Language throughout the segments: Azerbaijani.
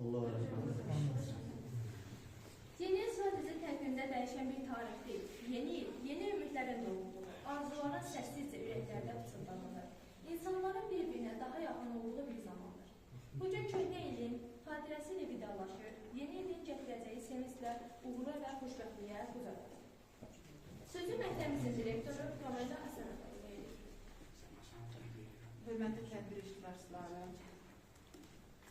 Allah razı olsun. Yeni il sadəcə təqvimdə dəyişən bir tarix deyil. Yeni il, yeni ümidlərin doğumdur. Arzuların səssizcə ürəklərdə fısıldanılır. İnsanların bir-birinə daha yaxın olduğu bir zamandır. Bugün köhnə ilin xatirəsi ilə vidalaşır, yeni ilin gətirəcəyi sevinclə, uğura və xoşbəxtliyə uzatır. Sözü məktəbimizin direktoru Qalayda Həsənova verir. Hörmətli tədbir iştirakçıları,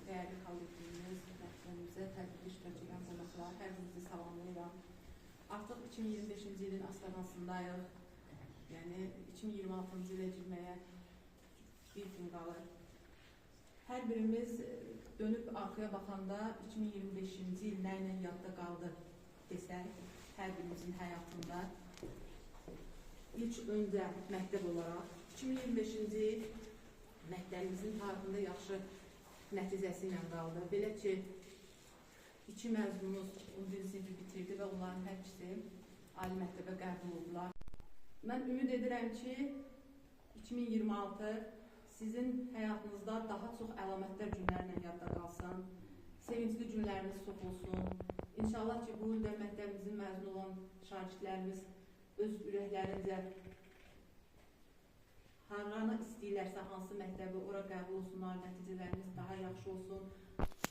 dəyərli kollektivimiz, məktəbimizə tədbir iştirak edən qonaqlar, hər birinizi salamlayıram. Artıq 2025-ci ilin astanasındayıq. Yəni 2026-cı ilə girməyə bir gün qalır. Hər birimiz dönüb arxaya baxanda 2025-ci il nə ilə yadda qaldı desək, hər birimizin həyatında ilk öncə məktəb olaraq 2025-ci il məktəbimizin tarixində yaxşı nəticəsi ilə qaldı. Belə ki, 2 məzunumuz 11-ci sinifi bitirdi və onların hər ikisi ali məktəbə qəbul oldular. Mən ümid edirəm ki, 2026 sizin həyatınızda daha çox əlamətlər günlərlə yadda qalsın, sevincli günləriniz çox olsun. İnşallah ki, bu ildə məktəbimizin məzun olan şagirdlərimiz öz ürəklərincə harana istəyirlərsə, hansı məktəbi ora qəbul olsunlar, nəticələrimiz daha yaxşı olsun.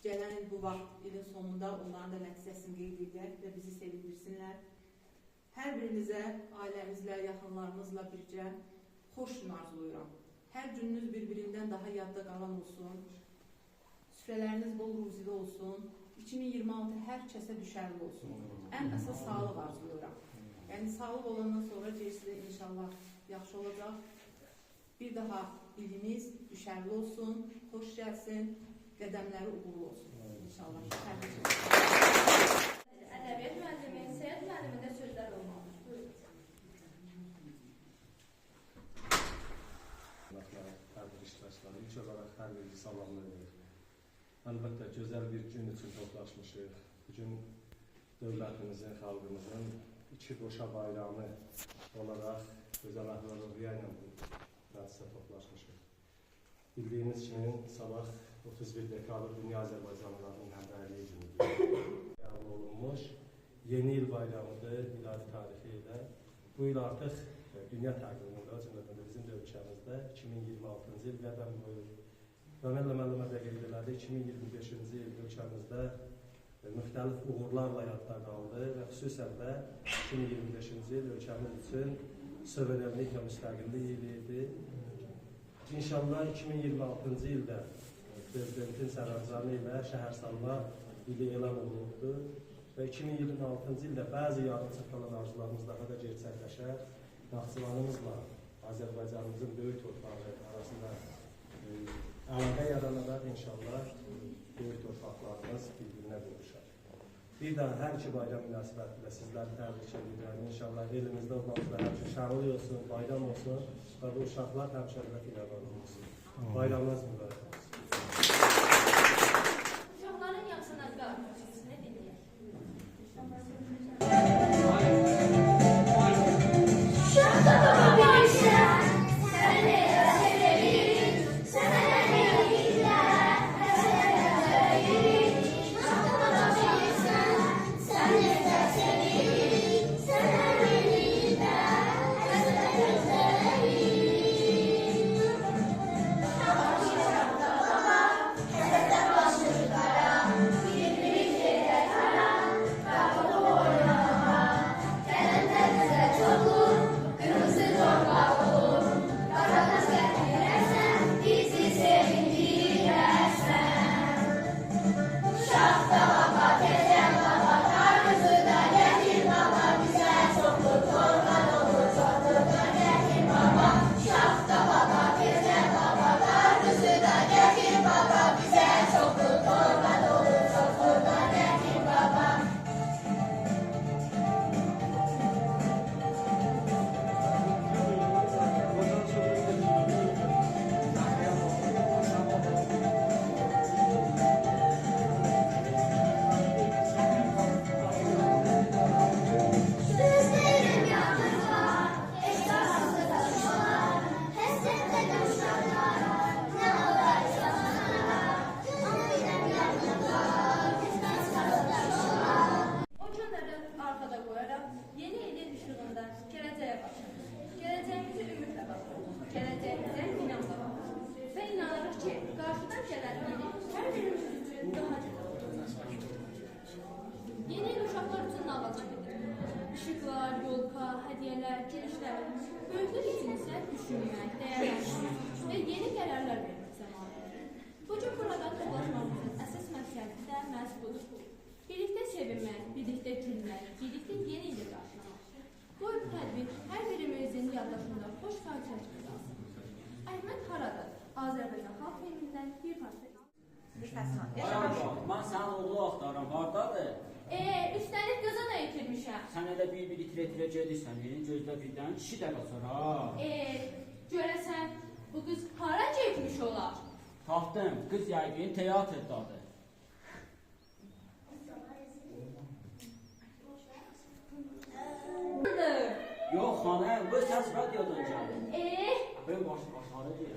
Gələn il bu vaxt ilin sonunda onların da nəticəsini qeyd edək və bizi sevindirsinlər. Hər birinizə, ailəmizlə, yaxınlarımızla birgə xoş gün arzuluyuram. Hər gününüz bir-birindən daha yadda qalan olsun. Süfrələriniz bol ruzili olsun. 2026 hər kəsə düşərli olsun. Ən əsas sağlıq arzuluyuram. Yəni, sağlıq olandan sonra gerisi də inşallah yaxşı olacaq. Bir daha iliniz düşərli olsun, xoş gəlsin, qədəmləri uğurlu olsun. İnşallah. Ədəbiyyat müəllimi, səyət müəllimində sözlər olmalıdır. Buyurun. Tədbir iştirakçıları ilk olaraq hər biri salamlayırıq. Əlbəttə, gözəl bir gün üçün toplaşmışıq. Bugün dövlətimizin, xalqımızın iki qoşa bayramı olaraq gözəl əhlal-ruhiyyə ilə bu məclisə toplaşmışıq. Bildiyiniz kimi, sabah 31 dekabr Dünya Azərbaycanlılarının həmrəyliyi günüdür. Qəbul olunmuş yeni il bayramıdır, miladi tarixi ilə. Bu il artıq dünya təqvimində, cümlədən bizim də ölkəmizdə 2026-cı il qədəm qoyur. Və mənlə məlumatə qeyd elədi, 2025-ci il ölkəmizdə müxtəlif uğurlarla yadda qaldı və xüsusən də 2025-ci il ölkəmiz üçün suverenlik və müstəqillik ili idi. İnşallah 2026-cı ildə Prezidentin sərəncamı ilə şəhərsalma ili elan olunubdur və 2026-cı ildə bəzi yarımçıq qalan arzularımız daha da gerçəkləşər. Naxçıvanımızla Azərbaycanımızın böyük torpağı arasında əlaqə yaranaraq inşallah böyük torpaqlarımız bir-birinə qovuşar. Bir daha hər iki bayram münasibətilə sizləri təbrik edirəm. İnşallah elimizdə olmamızda həmişə şənlik olsun, bayram olsun və bu uşaqlar həmişə ilə filan olsun. Bayramınız mübarək olsun. Uşaqların yaxşı nəzbə arzusunə dinləyək. gələcəyə baxırıq. Gələcəyimizi ümidlə baxırıq. Gələcəyimizə inamla baxırıq. Və inanırıq ki, qarşıdan gələn yeni hər birimiz üçün daha gözəl olacaq. Yeni il uşaqlar üçün nağıl kimidir. İşıqlar, yolka, hədiyyələr, girişlər. Böyüklər üçün isə düşünmək, dəyərləndirmək və yeni qərarlar vermək zamanıdır. Bugün burada toplaşmamızın əsas məqsədi də məhz budur. Birlikdə sevinmək, birlikdə gülmək, birlikdə yeni ili qarşılamaq. Bu tədbir hər birimizin yaddaşında xoş xatirə kimi qalsın. Əhməd Haradır, Azərbaycan xalq filmindən bir parça. Mən sənin oğlu axtarıram, hardadır? Üstəlik qızı da itirmişəm. Sən elə bir itirə gedirsən, gözlə birdən 2 dəqiqə sonra. Görəsən, bu qız hara getmiş olar? Tapdım, qız yəqin teatrdadır. Yox xanım, bu səs radiodan gəlir. Böyle başları deyir.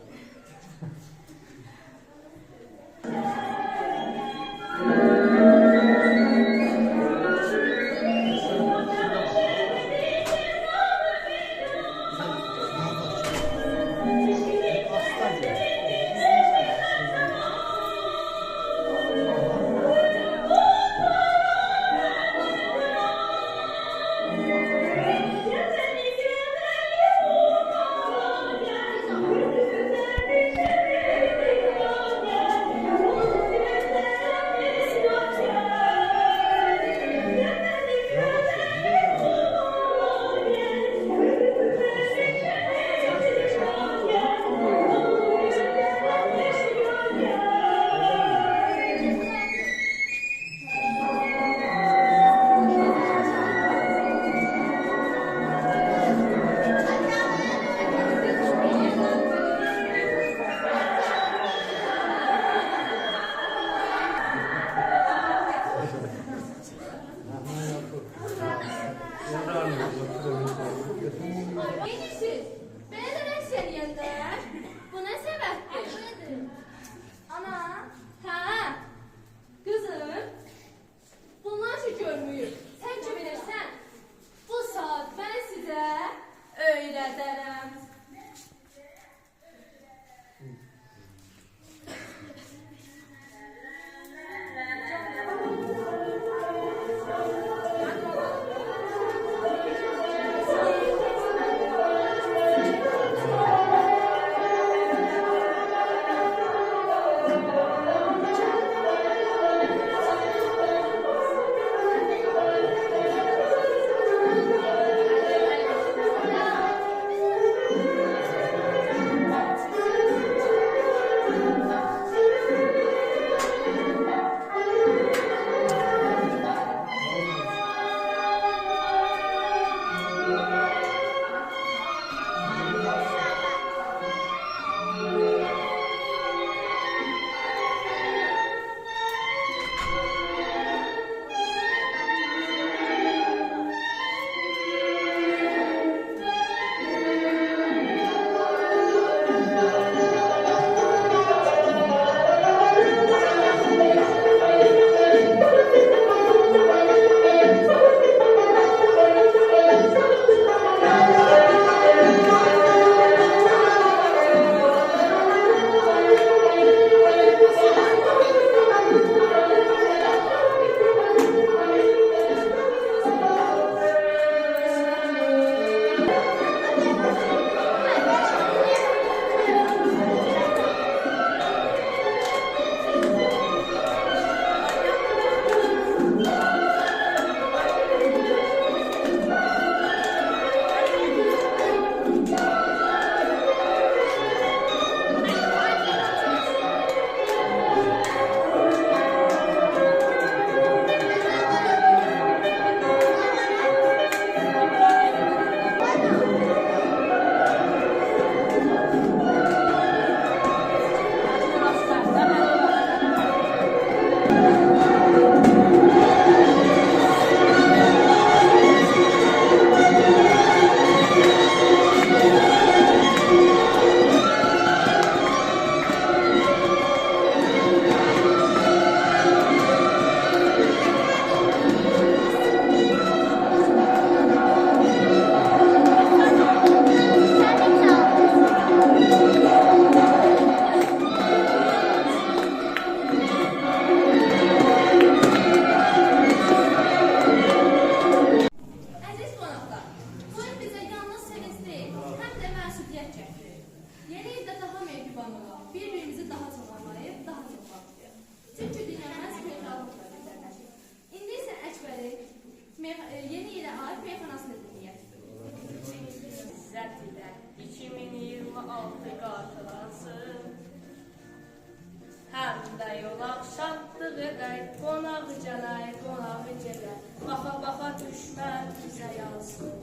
qonaq gələk, qonaq gələ. Baxa-baxa düşmən bizə yansın.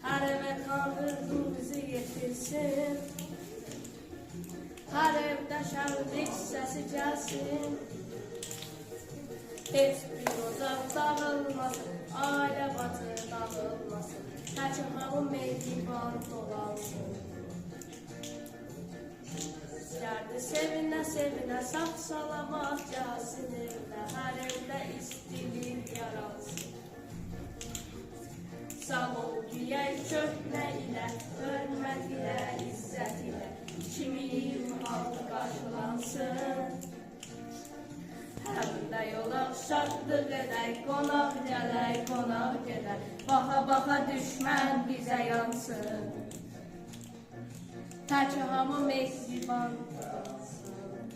Hər evə Tanrı bizi yetirsin. Hər evdə şənlik səsi gəlsin. Heç bir ocaq dağılmasın, ailə batı dağılmasın. Həkim hamı mehriban dolansın. Gəldi sevinə, sevinə, sağ salamat gəlsin evdə. Hər evdə istilik yaransın. Sağ ol giyək köhnə ilə, hörmət ilə, izzət ilə. Kimin halkı qarşılansın. Həmdə yola şadlıq edək, qonaq gələk, qonaq gedək. Baxa-baxa düşmən bizə yansın. Təki hamı mehriban dolansın.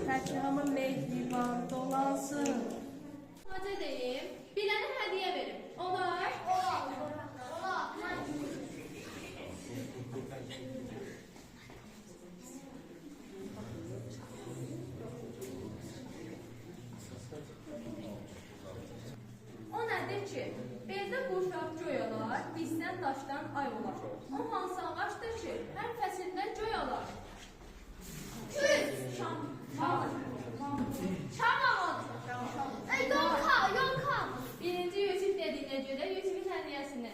Təki hamı mehriban dolansın. Hacı deyim, bilənə hədiyyə verim. Olar? Olar. O nədir ki, beldə quşaq göy olar, bizdən daşdan ay olar. O hansı ağaçdır ki, hər fəsildə göy olar. Küz! Çam ağac. Yonka! Birinci Yusuf dediyinə görə Yusuf'un hədiyyəsini.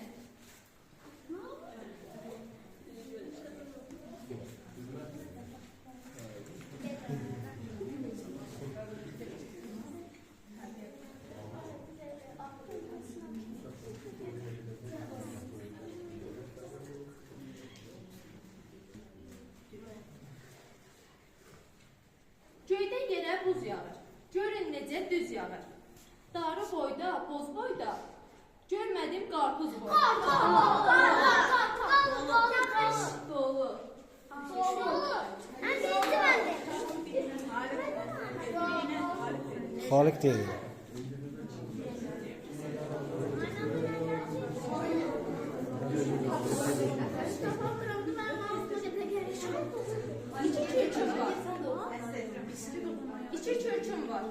Göydən yerə buz yağır, görün necə düz yağır. Darı boyda, boz boyda, görmədim qarpız boyda. Dolu. Xaliq deyil. İki köküm var,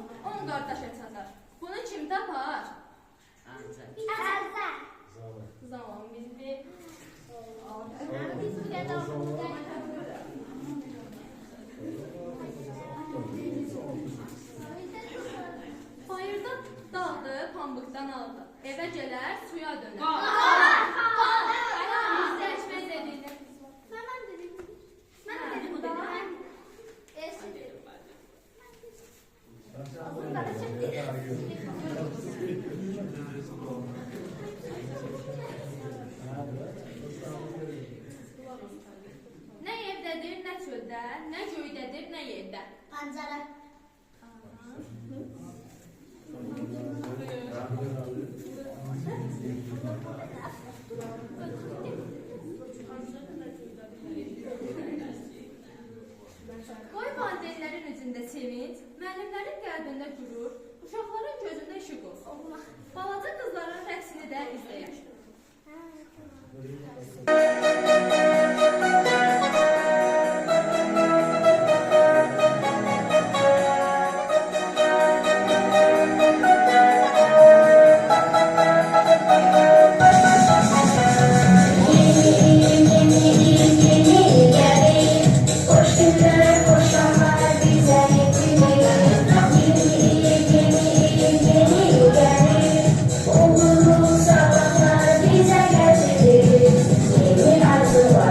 10 qardaşa çatar. Bunu kim tapar? Zaman bildi. Bayırda daldı, pambıqdan aldı. Evə gələr, suya dönər. Bizdə içmək dediyini. Mən dedim. Nə evdədir, nə çöldə, nə göydədir, nə yerdə. Pancara. Qoy valideynlərin üzündə sevinç, müəllimlərin qəlbində gürur, uşaqların gözündə işıq olsun. Balaca qızların rəqsini də izləyək. Bize getirir, yeni arzular.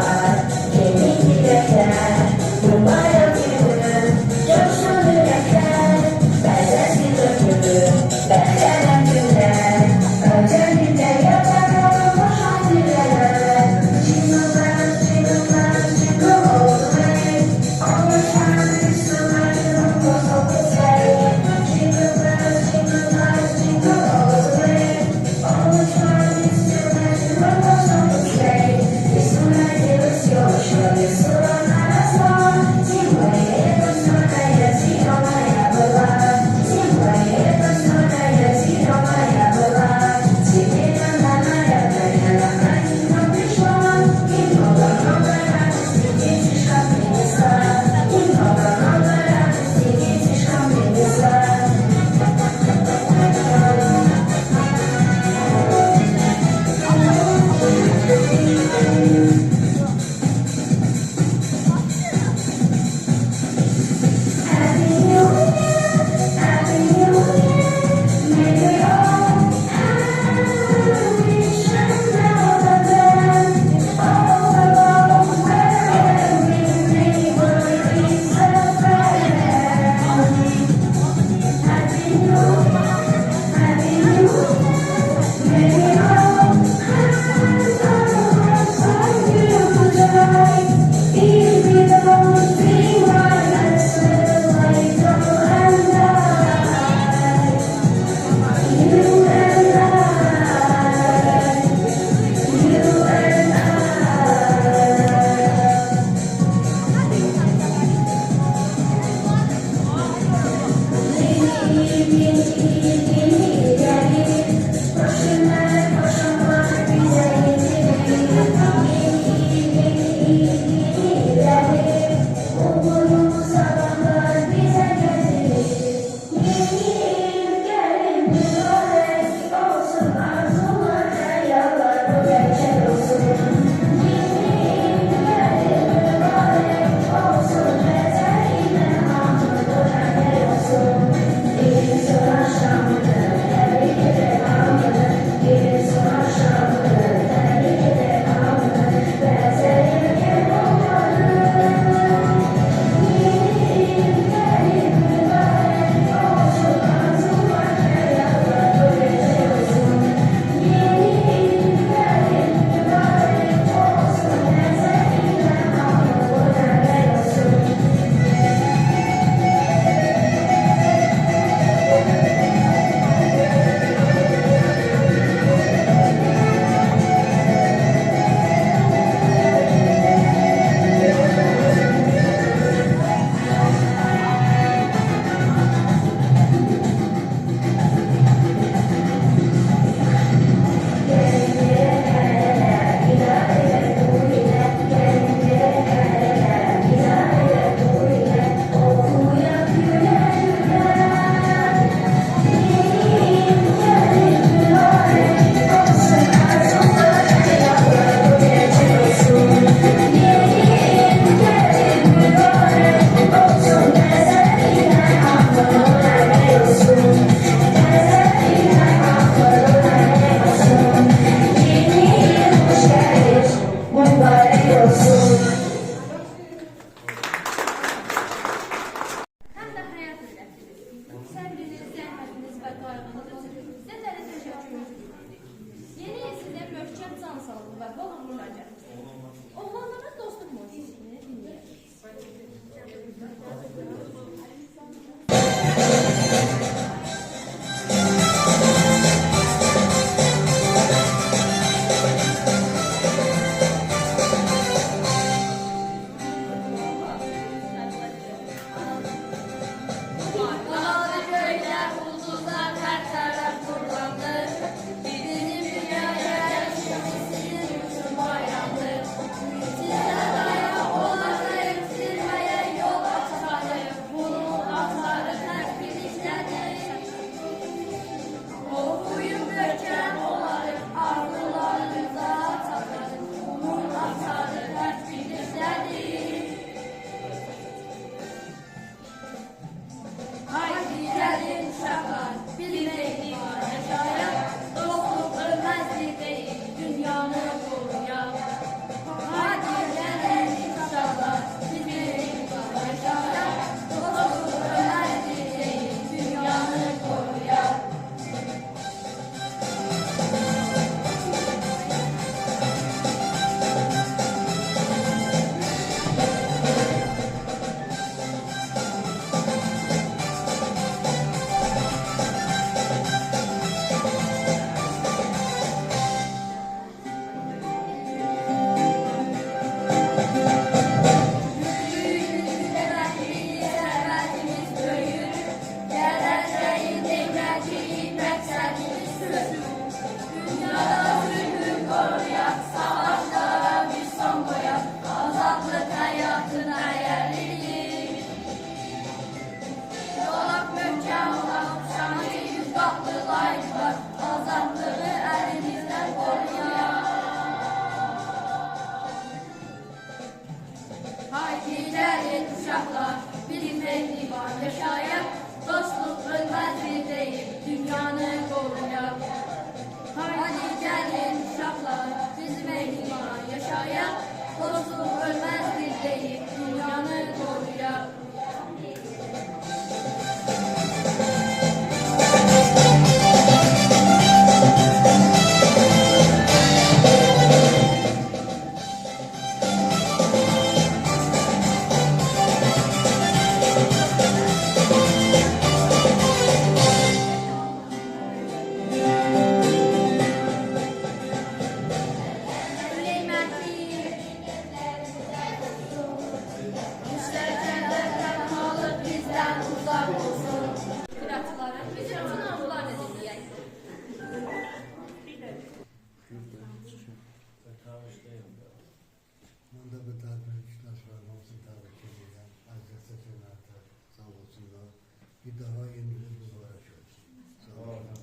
Bir daha yeniniz mübarek olsun. Sağ olun.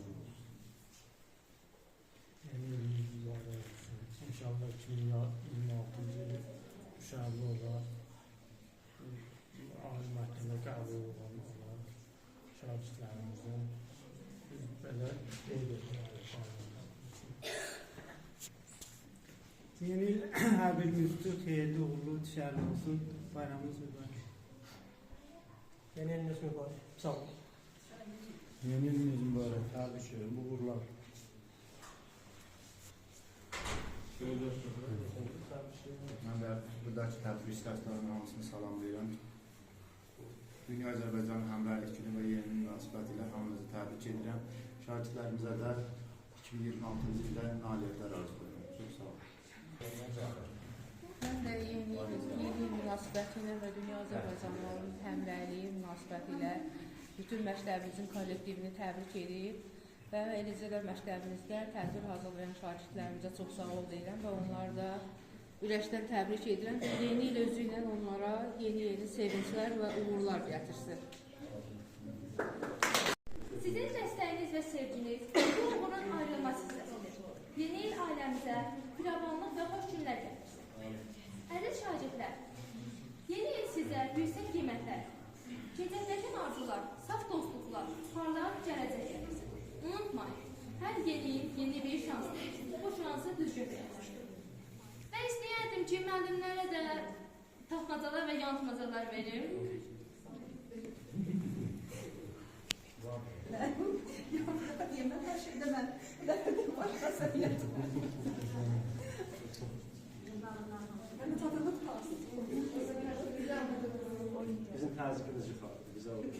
Yeniniz mübarek olsun. İnşallah 2026 yılı Uşaqlı olaraq Ali məhkəmə qəbul olan şagirdlərimizin belə qeyd etmələri. Yeni il hər birimiz üçün xeyirli, uğurlu, düşərli olsun. Bayramımız mübarək. Yeni iliniz mübarək. Sağ olun. Yeni iliniz mübarek. Təbrik ederim. Uğurlar. Mən də buradakı tədbir iştirakçılarının hamısını salamlayıram. Dünya Azərbaycan Həmrəylik Günü və yeni münasibətilə hamınızı təbrik edirəm. Şagirdlərimizə də 2026-cı ildə nailiyyətlər arzulayıram. Çox sağ olun. Mən də yeni il münasibətilə və Dünya Azərbaycanlıların həmrəyliyi münasibətilə bütün məktəbimizin kollektivini təbrik edib və eləcə də məktəbimizdə tədbir hazırlayan şagirdlərimizə çox sağ ol deyirəm və onları da ürəkdən təbrik edirəm. Yeni il özü ilə onlara yeni sevinclər və uğurlar gətirsin. Sizin dəstəyiniz və sevginiz bu uğurun ayrılmaz hissəsidir. Yeni il ailəmizə firavanlıq və xoş günlər gətirsin. Əziz şagirdlər, yeni il sizə yüksək qiymətlər, gecəldəkin arzular, saf dostluqlar, parlaq gələcək gətirsin. Unutmayın, hər yeni il yeni bir şansdır. Bu şansı düzgün verəsiniz. Və istəyərdim ki, müəllimlərə də tapmacalar və yanılmacalar verim. Yemək hər şeydə mən başqa səviyyətim. Bizim təzyiqimiz yuxarı. Bizə olur.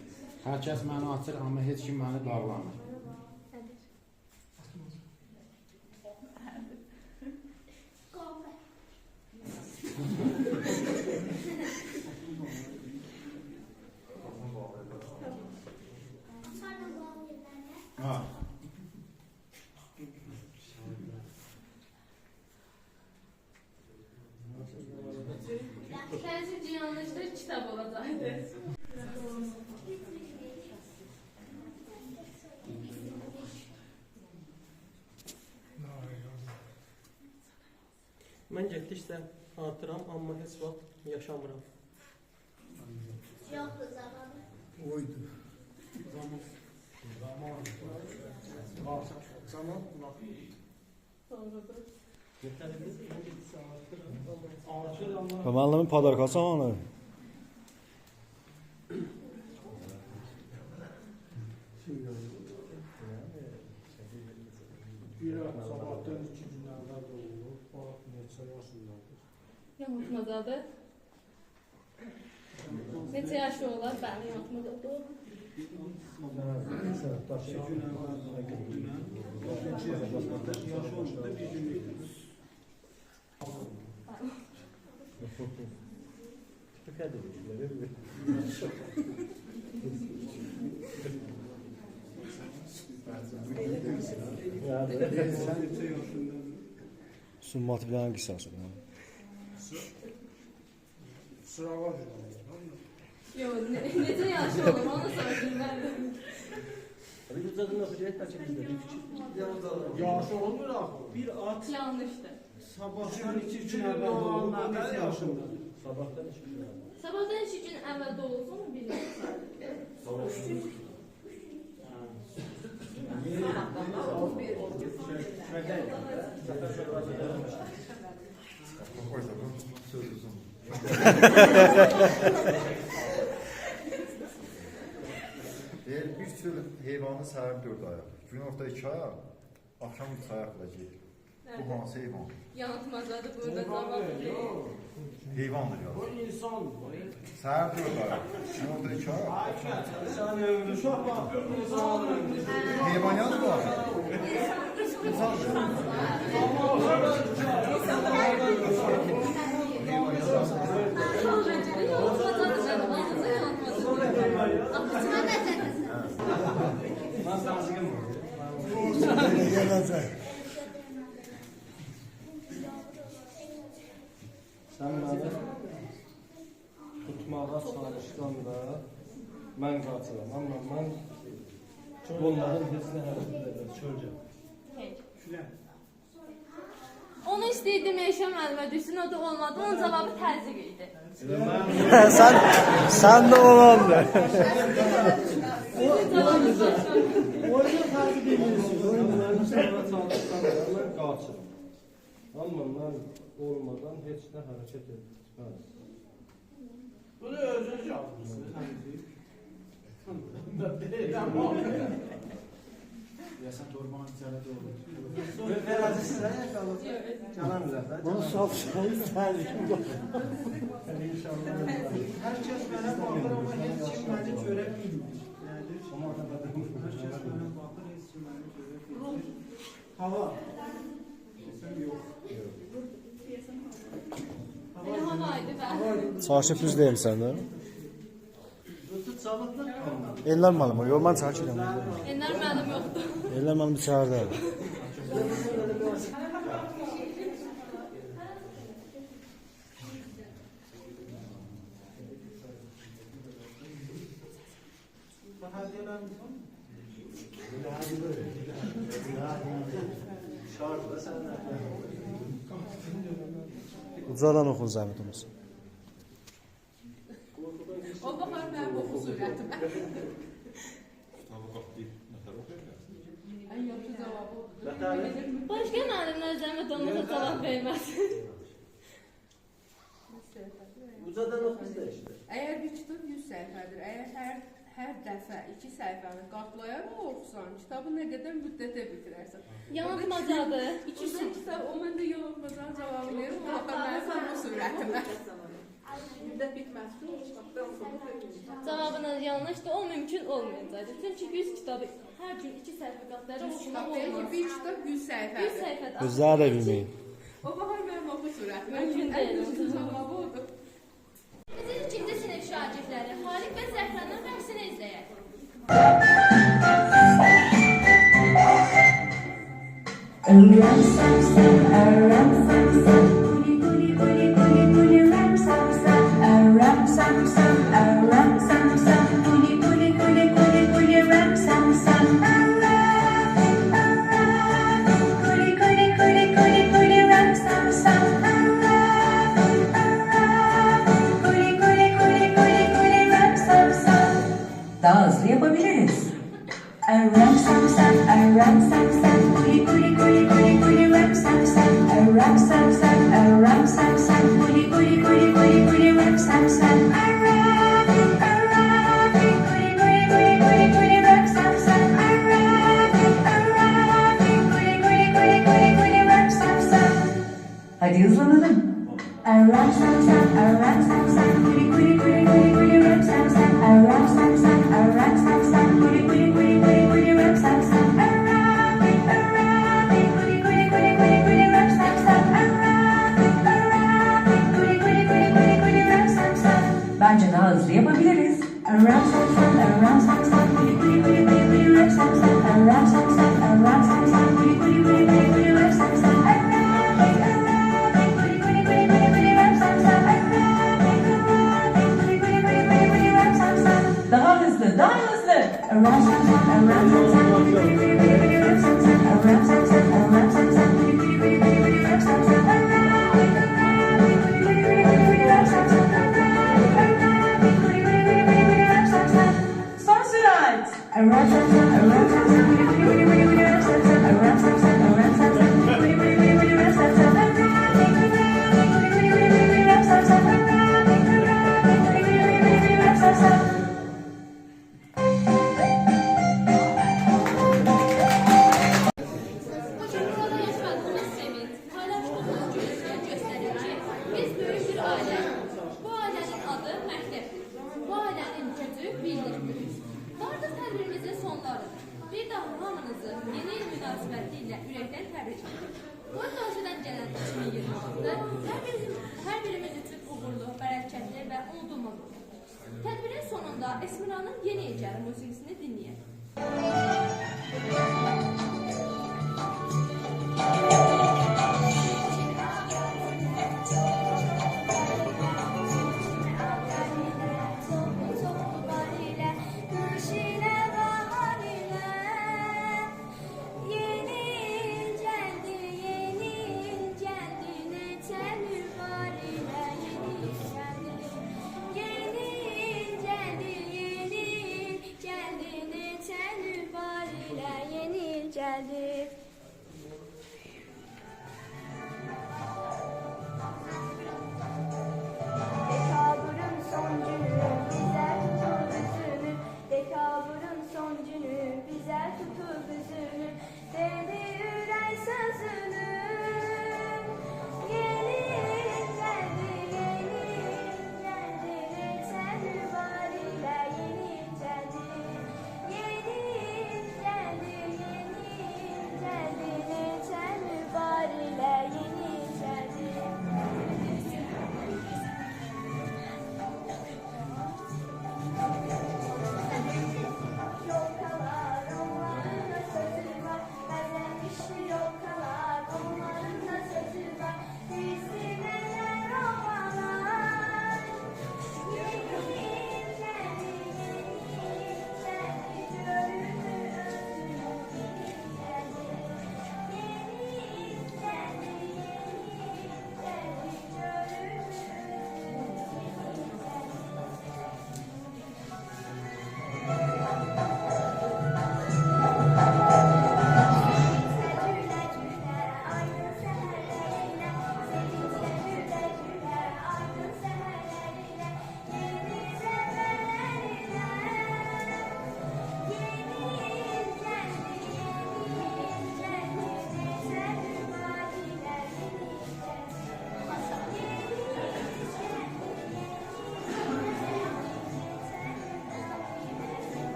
Hər kəs məni açır, amma heç kim məni bağlamır. Ha. Kendisi yanlıştır, kitap olacaktı. Mən getdikcə artıram, amma heç vaxt yaşamıram. Yoxdur zamanı. Oydu. Zaman Müəllimin padarkası hanı? Bir sabahdan 2 gün əvvəl doğulub, bax neçə yaşındadır. Yanıltmacadır. Neçə yaşı olar? Bəli, yanıltmacadır. Yaşı oldu bir günlük. Summatiblərin qisası. Sırava Yox, necə yaşı olur? Onu soruşum mən də. bir uzadan oxuyacaq da bizdə bir küçük. yaşı olmur axı. Bir at Yanlışdır. sabahdan 2 gün əvvəl oldu. O neçə yaşındadır? Sabahdan 2 gün əvvəl. Sabahdan 2 gün əvvəl doğulsa mı bilmirəm. Söz uzun. Bir tür heyvanı səhər 4 ayaq, gün orta 2 ayaq, axşam 3 ayaqla gedir. Bu hansı heyvan? Yanıltmacadır, burada cavab deyil. Heyvandır ya. O insandır. Səhər 4 ayaq, gün orta 2 ayaq. Sən ömrü uşaq bax, insan ömrü. Heyvan yazı var. Mən təzyiqim var. Sən məni tutmağa çalışsan da mən qaçıram. Amma mən onların hissini hərəkət edir, çölcəm. Onu istəyirdim Eşə müəllimə düşsün, o da olmadı. Onun cavabı təzyiq idi. Sən də olandı. Oyunu təzyiq edirsin. Oyunları sana çalışsan da mən qaçıram. Amma mən olmadan heç nə hərəkət etməz. Bunu özünüz yazmışsınız. Deyəsən torbanın içəridə olur. Verəcəksən, yaxalıq. Canan üzərdə. Bunu saf-saf təzyiqim var. İnşallah. Hər kəs mənə baxır, amma heç kim məni görə bilmir. Yəni, Amma da hər kəs mənə baxır, heç kim məni görə bilmir. Hava. Desəm yox. Elə havaydı və Çarşı düz deyirsən də. Ötü çalıqlar qalmadı. Ellər müəllim, yox mən çəkirəm. Enlər müəllim yoxdur. Ellər müəllim içəridə. Şarjda sənlər. Ucadan oxun zəhmət olmasın. O baxar mənim oxu sürətimə. Ən yaxşı cavabı odur. Başqa müəllimlər zəhmət olmasa cavab verməz. Ucadan oxuz da işte. Əgər bir kitab 100 səhifədir, əgər hər dəfə 2 səhifəni qatlayaraq oxusan, kitabı nə qədər müddətə bitirərsən. Yanıltmacadır. İkinci kitab, o məndə yanılmacan cavabı verir, o baxar mənim oxu sürətimə. Müddət bitməsin, kitabdan sonra öyrənəcəm. Cavabınız yanlışdır, o mümkün olmayacaqdır. Çünki 100 kitabı hər gün 2 səhifə qatları oxumaq Deyir ki, olmaz. bir kitab 100 səhifə. 100 səhifə Özləri də bilməyin. O baxar mənim oxu sürətimə. Mümkün deyil. Cavabı odur. Bizim ikinci sinif şagirdləri Xaliq və Zəhranın rəqsini izləyək. Ram sam sam, ram sam sam, kuli kuli kuli kuli kuli ram sam sam, ram sam sam, ram sam sam, kuli kuli kuli kuli kuli ram sam sam, kuli kuli kuli kuli kuli ram sam sam, kuli kuli kuli kuli kuli ram sam sam. Daha hızlı yapabiliriz. Ram sam sam, ram sam sam, kuli kuli kuli kuli kuli ram sam sam, ram sam sam, ram sam sam, kuli kuli kuli kuli kuli ram sam sam, kuli kuli kuli kuli kuli ram sam sam, kuli kuli kuli kuli kuli ram sam sam. Hadi hızlanalım. Ram sam sam, ram sam sam, kuli kuli kuli kuli kuli ram sam sam, ram sam sam, ram sam sam, kuli kuli kuli kuli kuli ram sam sam. Bence daha hızlı yapabiliriz. Ram sam sam, ram sam sam, kuli kuli kuli kuli kuli ram sam sam, ram sam sam, ram sam sam, kuli kuli kuli kuli kuli ram sam sam, kuli kuli kuli kuli kuli ram sam sam, kuli kuli kuli kuli kuli ram sam sam. Daha hızlı, daha hızlı. Ram sam sam, ram sam sam, kuli kuli kuli kuli kuli ram sam sam, ram sam sam, ram sam sam, kuli kuli kuli kuli kuli ram sam sam, kuli kuli kuli kuli kuli ram sam sam. Son sürat. Ram sam sam, ram sam sam, kuli kuli kuli kuli kuli ram sam sam, ram sam sam, ram sam sam, kuli kuli kuli kuli ram sam sam, kuli kuli kuli kuli kuli ram sam sam, kuli kuli kuli kuli kuli ram sam sam. Burada yaşadığımız sevinç, paylaşdığımız gülüşler göstərir ki, biz böyük bir ailəyiz. Bu ailənin adı məktəbdir. Bu ailənin gücü birlikdir. Artıq tədbirimizin sonlarıdır. Bir daha hamınızı yeni il münasibəti ilə ürəkdən təbrik edirəm. Bu qarşıdan gələn 2026 hər birimiz üçün uğurlu, bərəkətli və unudulmaz olur. Tədbirin sonunda Esmiranın yeni icra musiqisini dinləyək. Geldi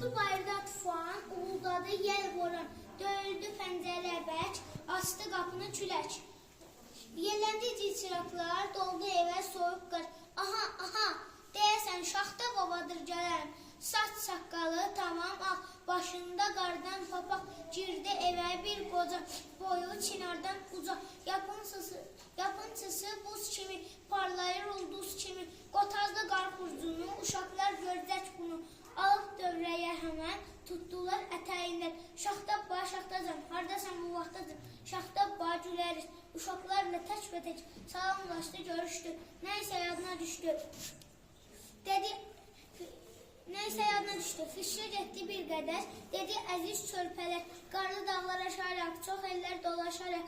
Oldu bayırda tufan, uğuldadı yel boran, döyüldü pəncərə bək, astı qapını külək. Yelendi cilçiraklar, doldu evə soyuq qar. Aha, aha, deyəsən şaxta babadır gələn. Saç saqqalı tamam ağ, başında qardan papaq, girdi evə bir qoca, boyu çinardan uca. Yapınçısı buz kimi, parlayır ulduz kimi, qotazlı qar xurcunu, uşaqlar gördək bunu. Alıb dövrəyə həmən, tutdular ətəyindən. Şaxtabba, şaxtacan, hardasan bu vaxtacan? Şaxtabba güləriz, uşaqlarla tək və tək salamlaşdı, görüşdü. Nəysə yadına düşdü. Fışlı getdi bir qədər, dedi əziz çölpələr, qarlı dağlar aşaraq, çox ellər dolaşaraq,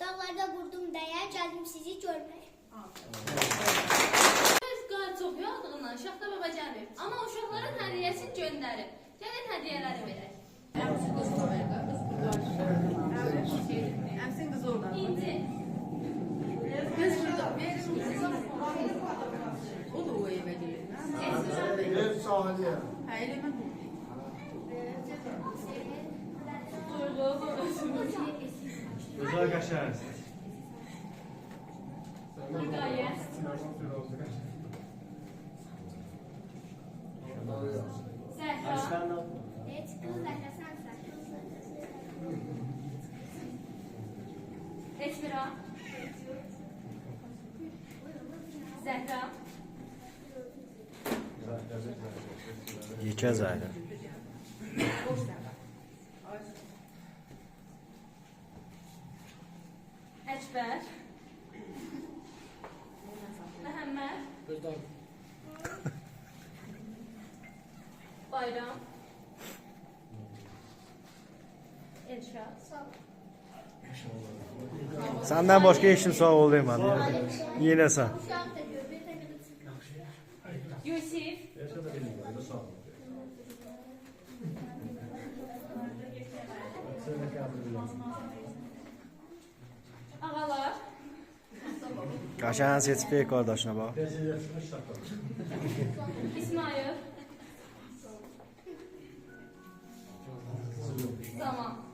dağlarda qurdum dəyə, gəldim sizi görməyə. Qar çox yağdığından Şaxta baba gəlmir, amma uşaqların hədiyyəsini göndərir. Gəlin hədiyyələri verək. Əmsin qız oradan. İnci. Qız şurada. O da o evə gelir. Ev sahibi. Hə, eləmə bu. Güzel qəşəngsiniz. Hidayət. Zəhra. Heç qız zəhləsənsə. Esmira. Zəhra. Yekə zaylı. Əkbər. Məhəmməd. Bayram. Elşad. Senden başka işim sağ olayım ben. Yine sen. Yusif. Ağalar. Kaşan seçip kardeşine bak. İsmail. Zaman.